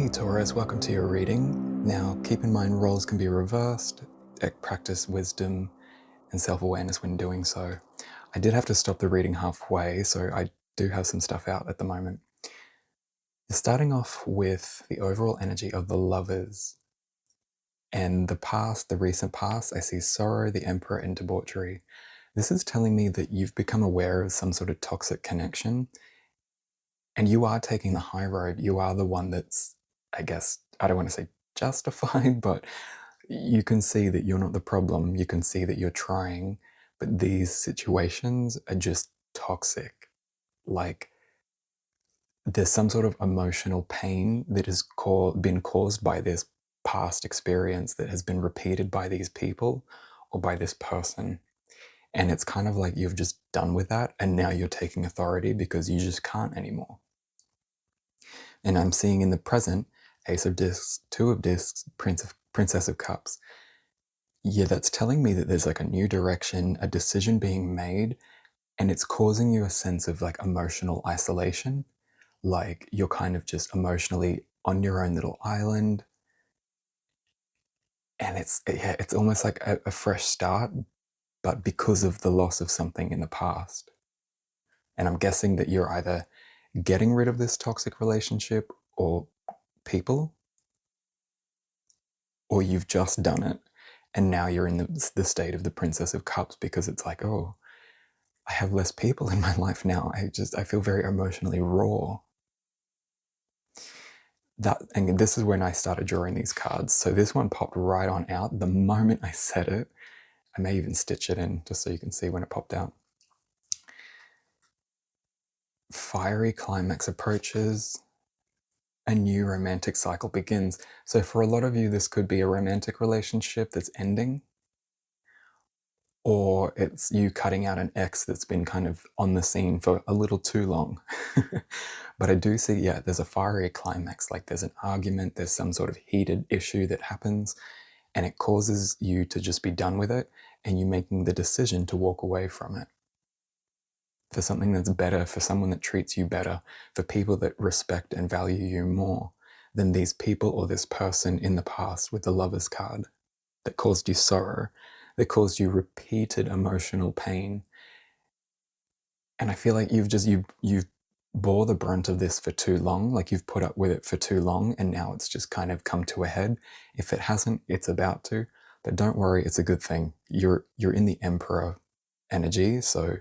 Hey Taurus, welcome to your reading. Now, keep in mind roles can be reversed. Practice wisdom and self-awareness when doing so. I did have to stop the reading halfway, so I do have some stuff out at the moment. Starting off with the overall energy of the Lovers. And the past, the recent past, I see sorrow, the Emperor, and debauchery. This is telling me that you've become aware of some sort of toxic connection, and you are taking the high road. You are the one that's, I guess, I don't want to say justified, but you can see that you're not the problem. You can see that you're trying, but these situations are just toxic. Like, there's some sort of emotional pain that has been caused by this past experience that has been repeated by these people or by this person. And it's kind of like you've just done with that, and now you're taking authority because you just can't anymore. And I'm seeing in the present, Ace of Discs, Two of Discs, Princess of Cups. Yeah, that's telling me that there's like a new direction, a decision being made, and it's causing you a sense of like emotional isolation. Like you're kind of just emotionally on your own little island. And it's almost like a fresh start, but because of the loss of something in the past. And I'm guessing that you're either getting rid of this toxic relationship or people, or you've just done it. And now you're in the state of the Princess of Cups because it's like, oh, I have less people in my life now. I feel very emotionally raw. And this is when I started drawing these cards. So this one popped right on out the moment I said it. I may even stitch it in just so you can see when it popped out. Fiery climax approaches. A new romantic cycle begins. So for a lot of you, this could be a romantic relationship that's ending, or it's you cutting out an ex that's been kind of on the scene for a little too long. But I do see, yeah, there's a fiery climax, like there's an argument, there's some sort of heated issue that happens, and it causes you to just be done with it, and you making the decision to walk away from it. For something that's better, for someone that treats you better, for people that respect and value you more than these people or this person in the past with the Lover's card that caused you sorrow, that caused you repeated emotional pain. And I feel like you've bore the brunt of this for too long, like you've put up with it for too long, and now it's just kind of come to a head. If it hasn't, it's about to. But don't worry, it's a good thing. You're in the Emperor energy, so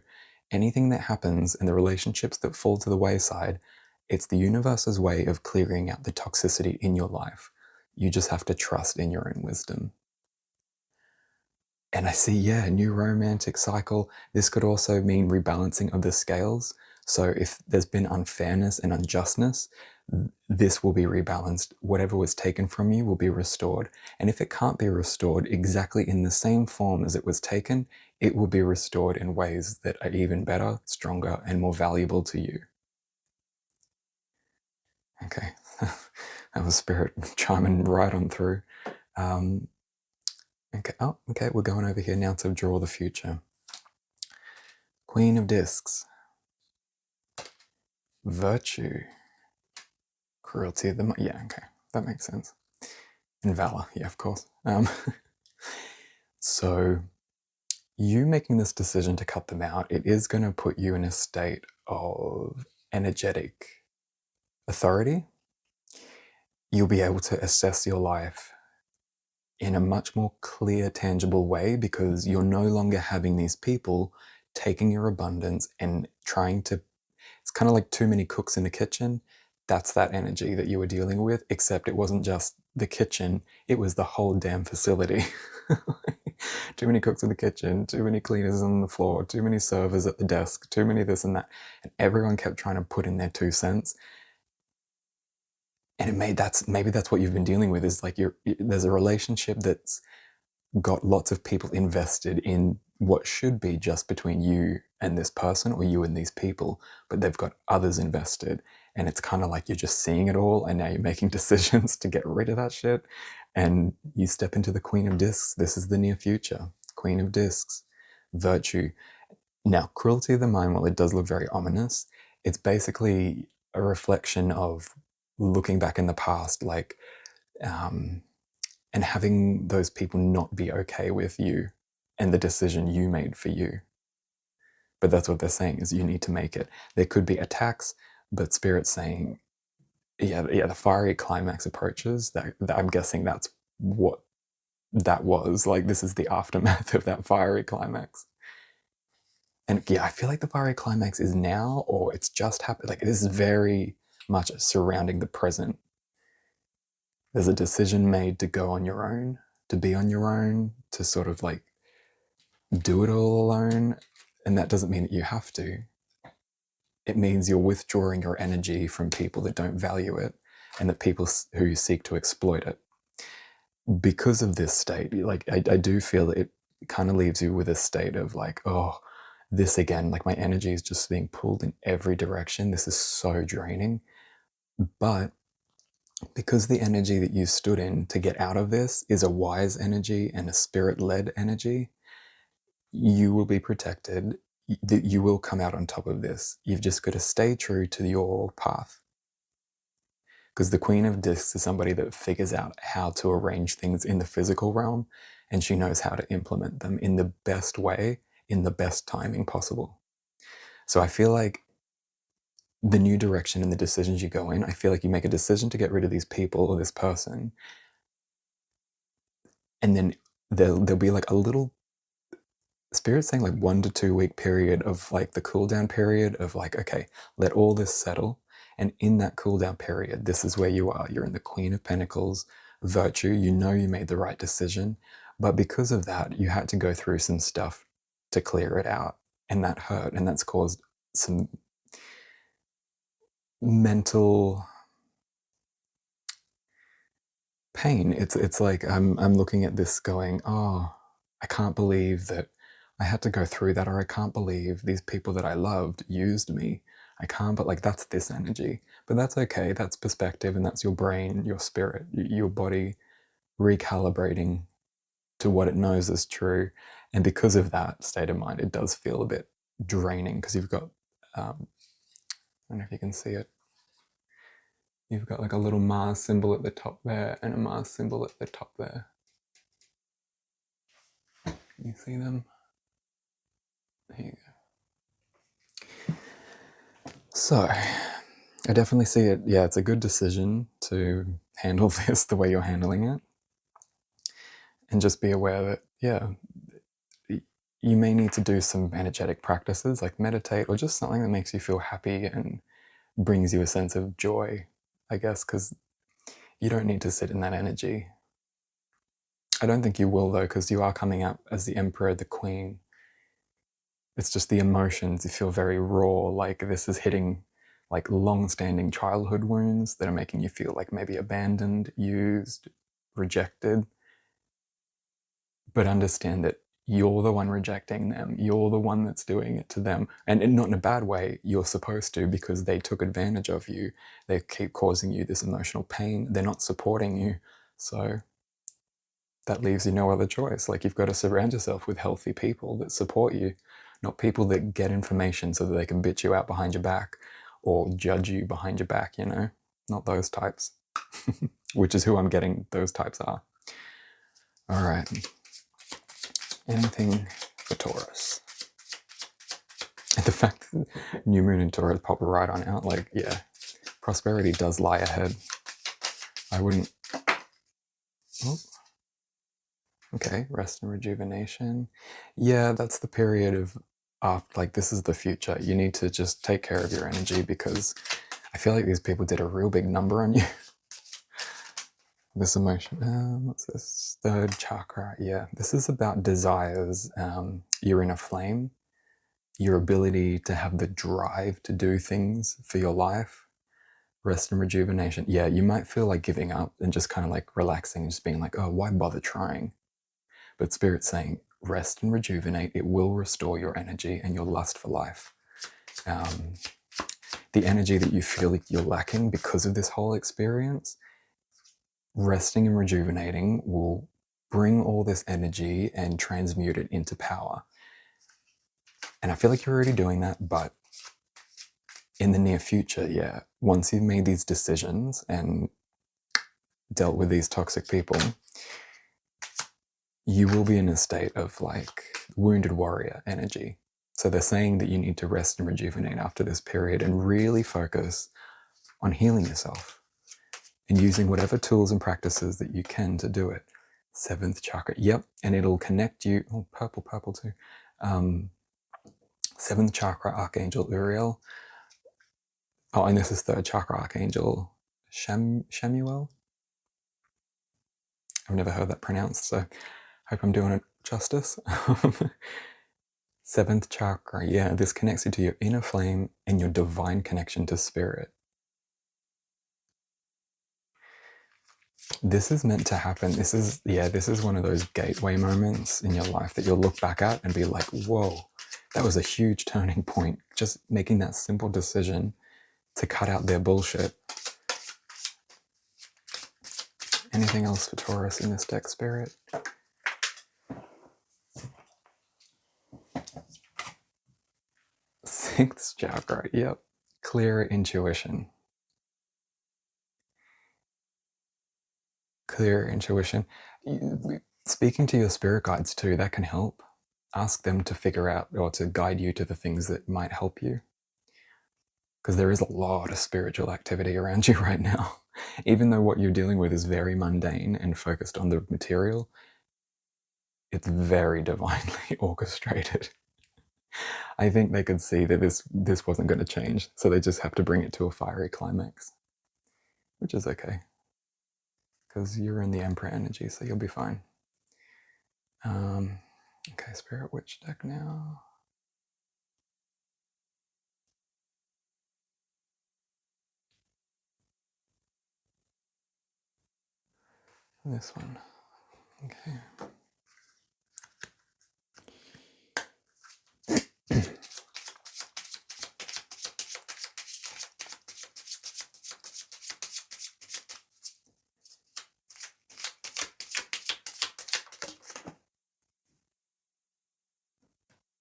anything that happens and the relationships that fall to the wayside, it's the universe's way of clearing out the toxicity in your life. You just have to trust in your own wisdom. And I see, yeah, a new romantic cycle. This could also mean rebalancing of the scales. So if there's been unfairness and unjustness, this will be rebalanced. Whatever was taken from you will be restored. And if it can't be restored exactly in the same form as it was taken, it will be restored in ways that are even better, stronger, and more valuable to you. Okay, that was Spirit chiming right on through. Okay, we're going over here now to draw the future. Queen of Discs. Virtue. Cruelty. Yeah, okay, that makes sense. And valor, yeah, of course. So you making this decision to cut them out, it is going to put you in a state of energetic authority. You'll be able to assess your life in a much more clear, tangible way because you're no longer having these people taking your abundance and trying to, it's kind of like too many cooks in the kitchen. That's that energy that you were dealing with, except it wasn't just the kitchen, it was the whole damn facility. Too many cooks in the kitchen, too many cleaners on the floor, too many servers at the desk, too many this and that. And everyone kept trying to put in their 2 cents. And maybe that's what you've been dealing with, is like there's a relationship that's got lots of people invested in what should be just between you and this person or you and these people, but they've got others invested, and it's kind of like you're just seeing it all and now you're making decisions to get rid of that shit, and you step into the Queen of Discs. This is the near future. Queen of Discs. Virtue. Now, cruelty of the mind, while it does look very ominous, it's basically a reflection of looking back in the past, like, and having those people not be okay with you and the decision you made for you. But that's what they're saying, is you need to make it. There could be attacks, but Spirit's saying, yeah, the fiery climax approaches. That I'm guessing that's what that was. Like, this is the aftermath of that fiery climax. And yeah, I feel like the fiery climax is now, or it's just happened. Like, this is very much surrounding the present. There's a decision made to go on your own, to be on your own, to sort of like do it all alone. And that doesn't mean that you have to. It means you're withdrawing your energy from people that don't value it and the people who seek to exploit it. Because of this state, like, I do feel that it kind of leaves you with a state of like, oh, this again, like my energy is just being pulled in every direction. This is so draining. But because the energy that you stood in to get out of this is a wise energy and a spirit-led energy, you will be protected. You will come out on top of this. You've just got to stay true to your path. Because the Queen of Discs is somebody that figures out how to arrange things in the physical realm, and she knows how to implement them in the best way, in the best timing possible. So I feel like the new direction and the decisions you go in, I feel like you make a decision to get rid of these people or this person, and then there'll be like a little, Spirit's saying like 1 to 2 week period of like the cool down period of like, okay, let all this settle. And in that cool down period, this is where you are. You're in the Queen of Pentacles, virtue. You know you made the right decision. But because of that, you had to go through some stuff to clear it out. And that hurt. And that's caused some mental pain. It's like I'm looking at this going, oh, I can't believe that I had to go through that, or I can't believe these people that I loved used me. I can't, but like that's this energy. But that's okay. That's perspective, and that's your brain, your spirit, your body recalibrating to what it knows is true. And because of that state of mind, it does feel a bit draining because you've got, I don't know if you can see it. You've got like a little Mars symbol at the top there and a Mars symbol at the top there. Can you see them? There you go. So, I definitely see it. Yeah, it's a good decision to handle this the way you're handling it. And just be aware that, yeah, you may need to do some energetic practices like meditate or just something that makes you feel happy and brings you a sense of joy, I guess, because you don't need to sit in that energy. I don't think you will, though, because you are coming up as the Emperor, the Queen. It's just the emotions. You feel very raw, like this is hitting like long-standing childhood wounds that are making you feel like maybe abandoned, used, rejected. But understand that you're the one rejecting them. You're the one that's doing it to them. And not in a bad way, you're supposed to, because they took advantage of you. They keep causing you this emotional pain. They're not supporting you. So that leaves you no other choice. Like, you've got to surround yourself with healthy people that support you, not people that get information so that they can bitch you out behind your back or judge you behind your back, you know? Not those types, which is who I'm getting those types are. All right. Anything for Taurus. And the fact that new moon in Taurus pop right on out, like, yeah, prosperity does lie ahead. I wouldn't... Oh. Okay, rest and rejuvenation. Yeah, that's the period of, like, this is the future. You need to just take care of your energy, because I feel like these people did a real big number on you. This emotion, what's this? Third chakra. Yeah, this is about desires. You're in a flame. Your ability to have the drive to do things for your life. Rest and rejuvenation. Yeah, you might feel like giving up and just kind of like relaxing and just being like, oh, why bother trying? But Spirit's saying, rest and rejuvenate. It will restore your energy and your lust for life. The energy that you feel like you're lacking because of this whole experience, resting and rejuvenating will bring all this energy and transmute it into power. And I feel like you're already doing that, but in the near future, yeah, once you've made these decisions and dealt with these toxic people, you will be in a state of like wounded warrior energy. So they're saying that you need to rest and rejuvenate after this period and really focus on healing yourself and using whatever tools and practices that you can to do it. Seventh chakra, yep, and it'll connect you. Oh, purple too. Seventh chakra, Archangel Uriel. Oh, and this is third chakra, Archangel Shemuel. I've never heard that pronounced, so hope I'm doing it justice. Seventh chakra, yeah, this connects you to your inner flame and your divine connection to spirit. This is meant to happen. This is one of those gateway moments in your life that you'll look back at and be like, whoa, that was a huge turning point. Just making that simple decision to cut out their bullshit. Anything else for Taurus in this deck, Spirit? Sixth chakra, yep. Clear intuition. Clear intuition. Speaking to your spirit guides too, that can help. Ask them to figure out or to guide you to the things that might help you. Because there is a lot of spiritual activity around you right now. Even though what you're dealing with is very mundane and focused on the material, it's very divinely orchestrated. I think they could see that this wasn't going to change, so they just have to bring it to a fiery climax, which is okay, because you're in the Emperor energy, so you'll be fine. Okay, Spirit Witch deck now. This one. Okay.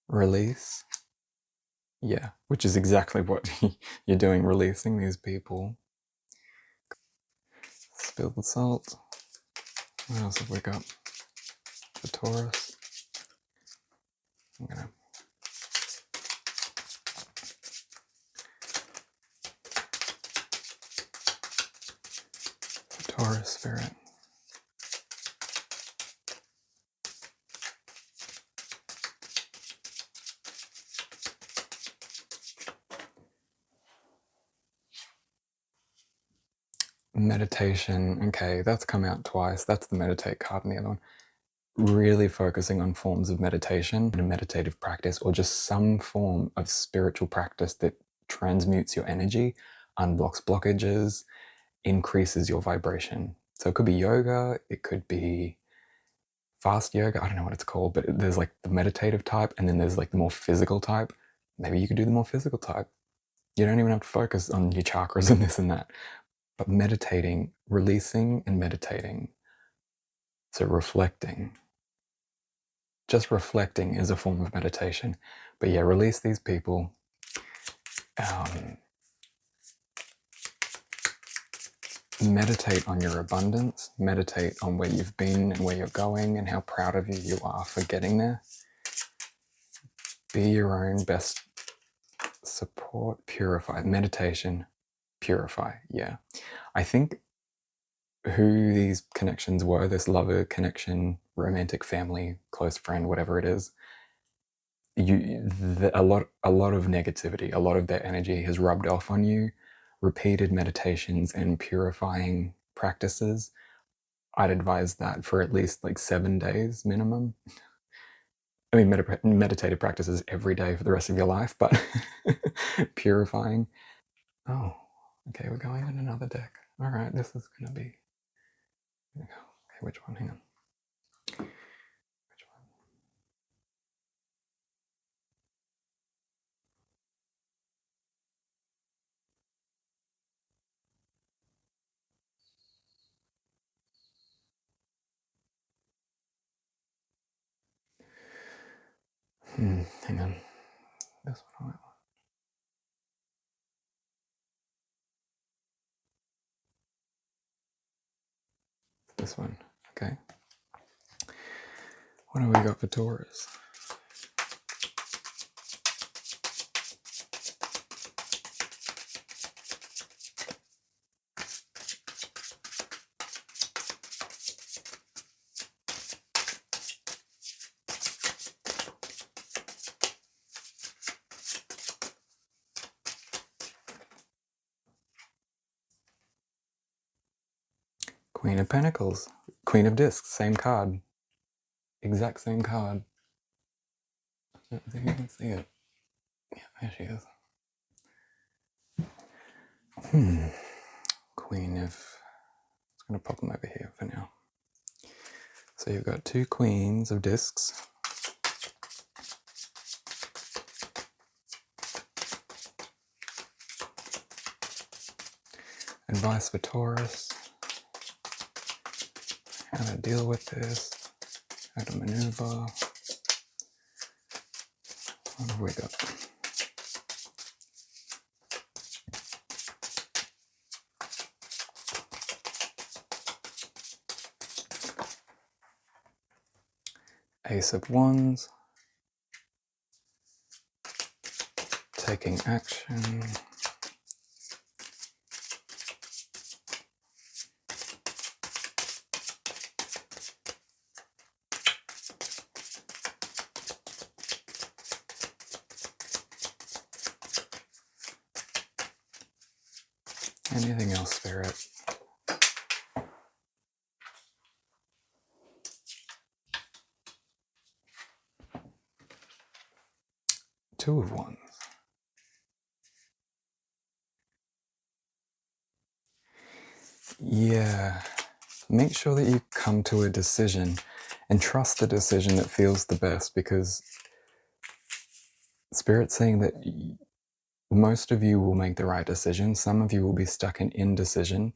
Release. Yeah, which is exactly what you're doing, releasing these people. Spill the salt. What else have we got? The Taurus. I'm gonna the Taurus Spirit. Meditation. Okay, that's come out twice. That's the meditate card and the other one. Really focusing on forms of meditation and a meditative practice, or just some form of spiritual practice that transmutes your energy, unblocks blockages, increases your vibration. So it could be yoga, it could be fast yoga, I don't know what it's called, but there's like the meditative type and then there's like the more physical type. Maybe you could do the more physical type. You don't even have to focus on your chakras and this and that. But meditating, releasing and meditating. So reflecting. Just reflecting is a form of meditation. But yeah, release these people. Meditate on your abundance. Meditate on where you've been and where you're going and how proud of you are for getting there. Be your own best support. Purify. Meditation. Purify. Yeah. I think who these connections were, this lover connection, romantic family, close friend, whatever it is, a lot of negativity, a lot of their energy has rubbed off on you. Repeated meditations and purifying practices, I'd advise that for at least like 7 days minimum. I mean, meditative practices every day for the rest of your life, but purifying. Oh, okay, we're going in another deck. All right, this is gonna be. Okay, which one? Hang on. Which one? Hang on. This one. this one. Okay. What have we got for Taurus? Queen of Pentacles. Queen of Discs, same card. Exact same card. I don't think you can see it. Yeah, there she is. Queen of... I'm going to pop them over here for now. So you've got 2 Queens of Discs. Advice for Taurus. How to deal with this. How to maneuver. What have we got? Ace of Wands. Taking action. Anything else, Spirit? Two of Wands. Yeah. Make sure that you come to a decision and trust the decision that feels the best, because Spirit's saying that most of you will make the right decision. Some of you will be stuck in indecision.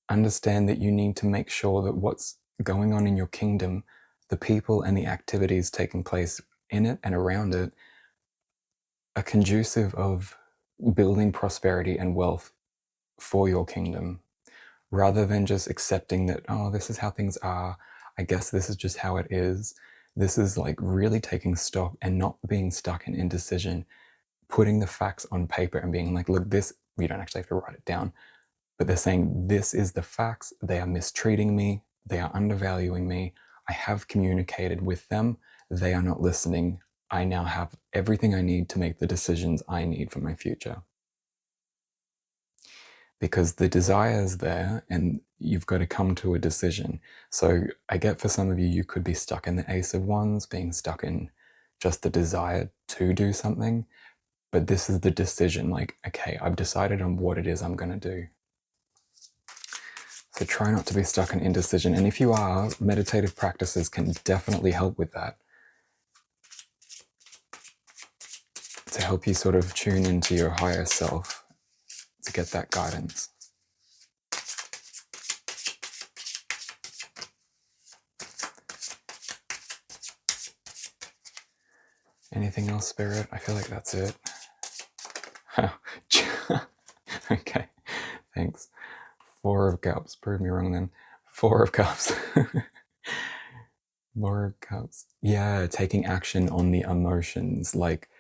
Understand that you need to make sure that what's going on in your kingdom, the people and the activities taking place in it and around it, are conducive of building prosperity and wealth for your kingdom, rather than just accepting that, oh, this is how things are, I guess this is just how it is. This is like really taking stock and not being stuck in indecision, putting the facts on paper and being like, look, this, you don't actually have to write it down, but they're saying, this is the facts, they are mistreating me, they are undervaluing me, I have communicated with them, they are not listening, I now have everything I need to make the decisions I need for my future. Because the desire is there and you've got to come to a decision. So I get for some of you, you could be stuck in the Ace of Wands, being stuck in just the desire to do something. But this is the decision, like, okay, I've decided on what it is I'm going to do. So try not to be stuck in indecision. And if you are, meditative practices can definitely help with that. To help you sort of tune into your higher self, to get that guidance. Anything else, Spirit? I feel like that's it. Okay, thanks. 4 of Cups. Prove me wrong then. 4 of Cups. 4 of Cups. Yeah, taking action on the emotions. Like,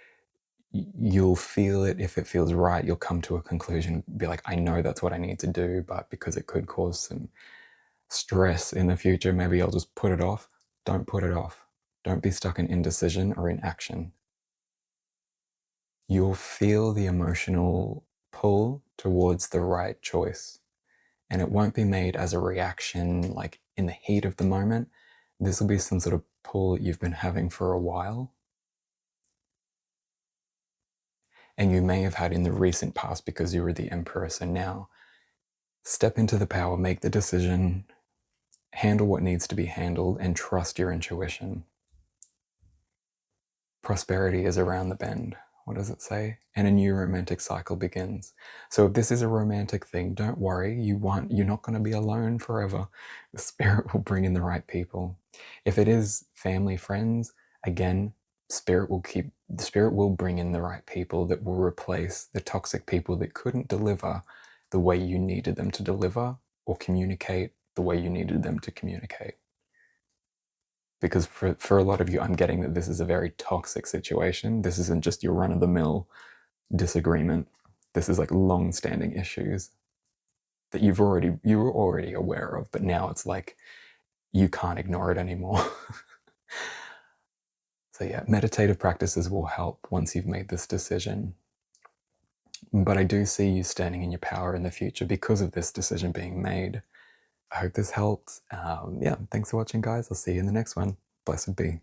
you'll feel it. If it feels right, you'll come to a conclusion. Be like, I know that's what I need to do, but because it could cause some stress in the future, maybe I'll just put it off. Don't put it off. Don't be stuck in indecision or inaction. You'll feel the emotional pull towards the right choice. And it won't be made as a reaction, like in the heat of the moment. This will be some sort of pull that you've been having for a while. And you may have had in the recent past because you were the Emperor. So now, step into the power, make the decision, handle what needs to be handled, and trust your intuition. Prosperity is around the bend. What does it say? And a new romantic cycle begins. So if this is a romantic thing, don't worry. You're not going to be alone forever. The Spirit will bring in the right people. If it is family, friends, again, the Spirit will bring in the right people that will replace the toxic people that couldn't deliver the way you needed them to deliver or communicate the way you needed them to communicate. Because for a lot of you, I'm getting that this is a very toxic situation. This isn't just your run-of-the-mill disagreement. This is like long-standing issues that you were already aware of, but now it's like you can't ignore it anymore. So yeah, meditative practices will help once you've made this decision. But I do see you standing in your power in the future because of this decision being made. I hope this helps. Yeah, thanks for watching, guys. I'll see you in the next one. Blessed be.